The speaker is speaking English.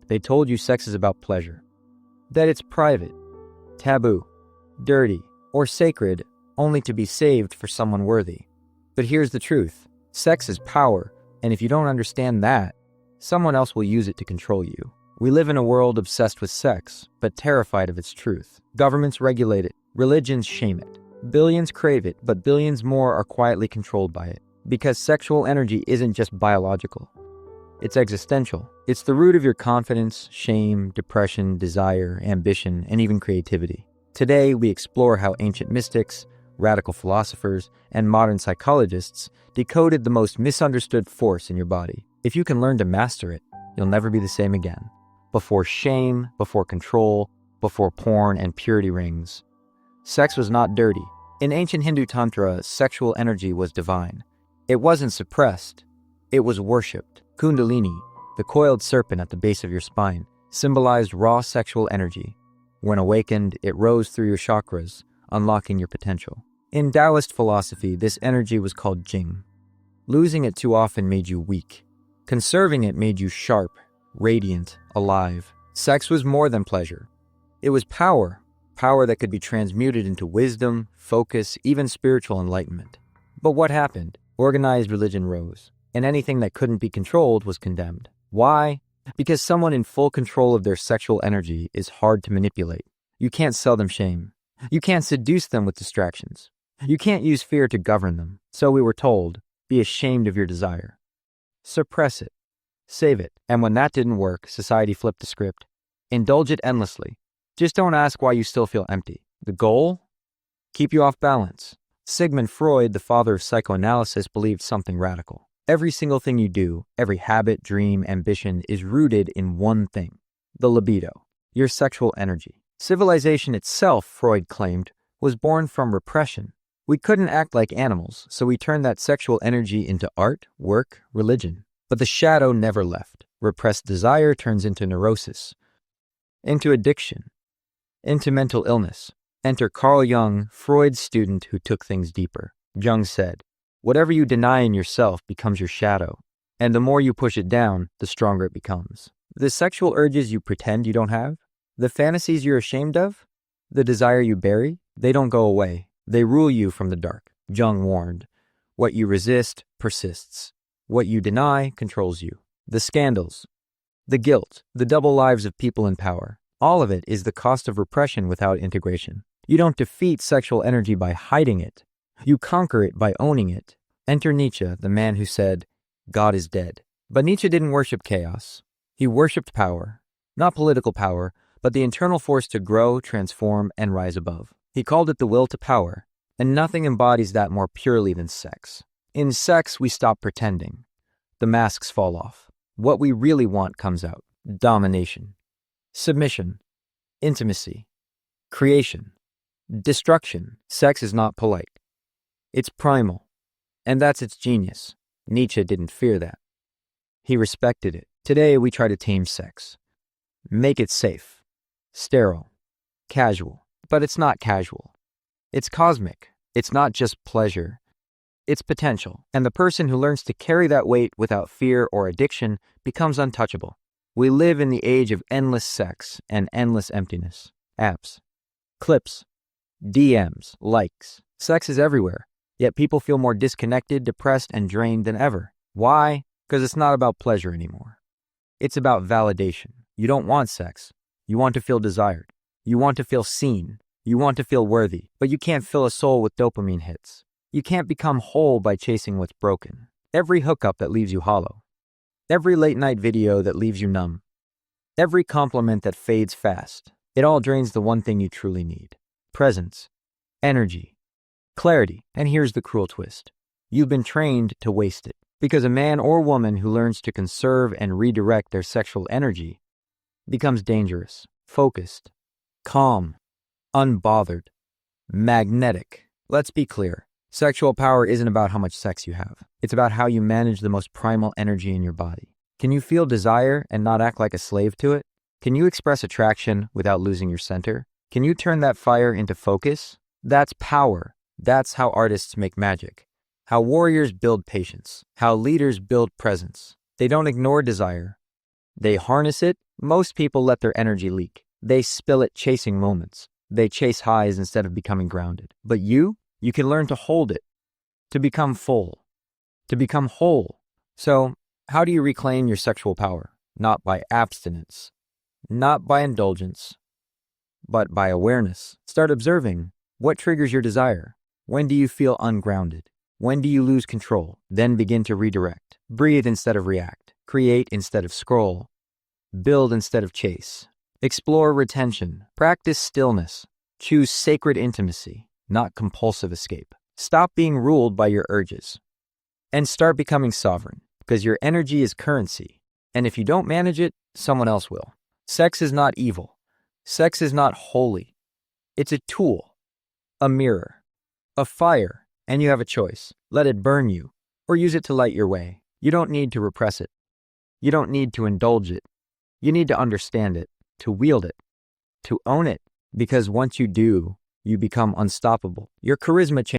They told you sex is about pleasure, that it's private, taboo, dirty, or sacred, only to be saved for someone worthy. But here's the truth. Sex is power, and if you don't understand that, someone else will use it to control you. We live in a world obsessed with sex, but terrified of its truth. Governments regulate it. Religions shame it. Billions crave it, but billions more are quietly controlled by it. Because sexual energy isn't just biological. It's existential. It's the root of your confidence, shame, depression, desire, ambition, and even creativity. Today, we explore how ancient mystics, radical philosophers, and modern psychologists decoded the most misunderstood force in your body. If you can learn to master it, you'll never be the same again. Before shame, before control, before porn and purity rings, sex was not dirty. In ancient Hindu Tantra, sexual energy was divine. It wasn't suppressed, it was worshipped. Kundalini, the coiled serpent at the base of your spine, symbolized raw sexual energy. When awakened, it rose through your chakras, unlocking your potential. In Taoist philosophy, this energy was called Jing. Losing it too often made you weak. Conserving it made you sharp, radiant, alive. Sex was more than pleasure. It was power that could be transmuted into wisdom, focus, even spiritual enlightenment. But what happened? Organized religion rose, and anything that couldn't be controlled was condemned. Why? Because someone in full control of their sexual energy is hard to manipulate. You can't sell them shame. You can't seduce them with distractions. You can't use fear to govern them. So we were told, be ashamed of your desire. Suppress it. Save it. And when that didn't work, society flipped the script. Indulge it endlessly. Just don't ask why you still feel empty. The goal? Keep you off balance. Sigmund Freud, the father of psychoanalysis, believed something radical. Every single thing you do, every habit, dream, ambition is rooted in one thing, the libido, your sexual energy. Civilization itself, Freud claimed, was born from repression. We couldn't act like animals, so we turned that sexual energy into art, work, religion. But the shadow never left. Repressed desire turns into neurosis, into addiction, into mental illness. Enter Carl Jung, Freud's student who took things deeper. Jung said, whatever you deny in yourself becomes your shadow, and the more you push it down, the stronger it becomes. The sexual urges you pretend you don't have, the fantasies you're ashamed of, the desire you bury, they don't go away. They rule you from the dark. Jung warned, what you resist persists. What you deny controls you. The scandals, the guilt, the double lives of people in power, all of it is the cost of repression without integration. You don't defeat sexual energy by hiding it. You conquer it by owning it. Enter Nietzsche, the man who said, God is dead. But Nietzsche didn't worship chaos. He worshipped power. Not political power, but the internal force to grow, transform, and rise above. He called it the will to power, and nothing embodies that more purely than sex. In sex, we stop pretending. The masks fall off. What we really want comes out. Domination, submission, intimacy, creation, destruction. Sex is not polite. It's primal, and that's its genius. Nietzsche didn't fear that. He respected it. Today, we try to tame sex. Make it safe, sterile, casual. But it's not casual. It's cosmic. It's not just pleasure. It's potential. And the person who learns to carry that weight without fear or addiction becomes untouchable. We live in the age of endless sex and endless emptiness. Apps, clips, DMs, likes. Sex is everywhere. Yet people feel more disconnected, depressed, and drained than ever. Why? Because it's not about pleasure anymore. It's about validation. You don't want sex. You want to feel desired. You want to feel seen. You want to feel worthy. But you can't fill a soul with dopamine hits. You can't become whole by chasing what's broken. Every hookup that leaves you hollow. Every late-night video that leaves you numb. Every compliment that fades fast. It all drains the one thing you truly need. Presence. Energy. Clarity. And here's the cruel twist. You've been trained to waste it. Because a man or woman who learns to conserve and redirect their sexual energy becomes dangerous, focused, calm, unbothered, magnetic. Let's be clear. Sexual power isn't about how much sex you have. It's about how you manage the most primal energy in your body. Can you feel desire and not act like a slave to it? Can you express attraction without losing your center? Can you turn that fire into focus? That's power. That's how artists make magic. How warriors build patience. How leaders build presence. They don't ignore desire. They harness it, Most people let their energy leak. They spill it chasing moments. They chase highs instead of becoming grounded. But you can learn to hold it, to become full, to become whole. So, how do you reclaim your sexual power? Not by abstinence, not by indulgence, but by awareness. Start observing what triggers your desire. When do you feel ungrounded? When do you lose control? Then begin to redirect. Breathe instead of react. Create instead of scroll. Build instead of chase. Explore retention. Practice stillness. Choose sacred intimacy, not compulsive escape. Stop being ruled by your urges and start becoming sovereign, because your energy is currency. And if you don't manage it, someone else will. Sex is not evil. Sex is not holy. It's a tool, a mirror, a fire, and you have a choice. Let it burn you or use it to light your way. You don't need to repress it. You don't need to indulge it. You need to understand it, to wield it, to own it, because once you do, you become unstoppable. Your charisma changes.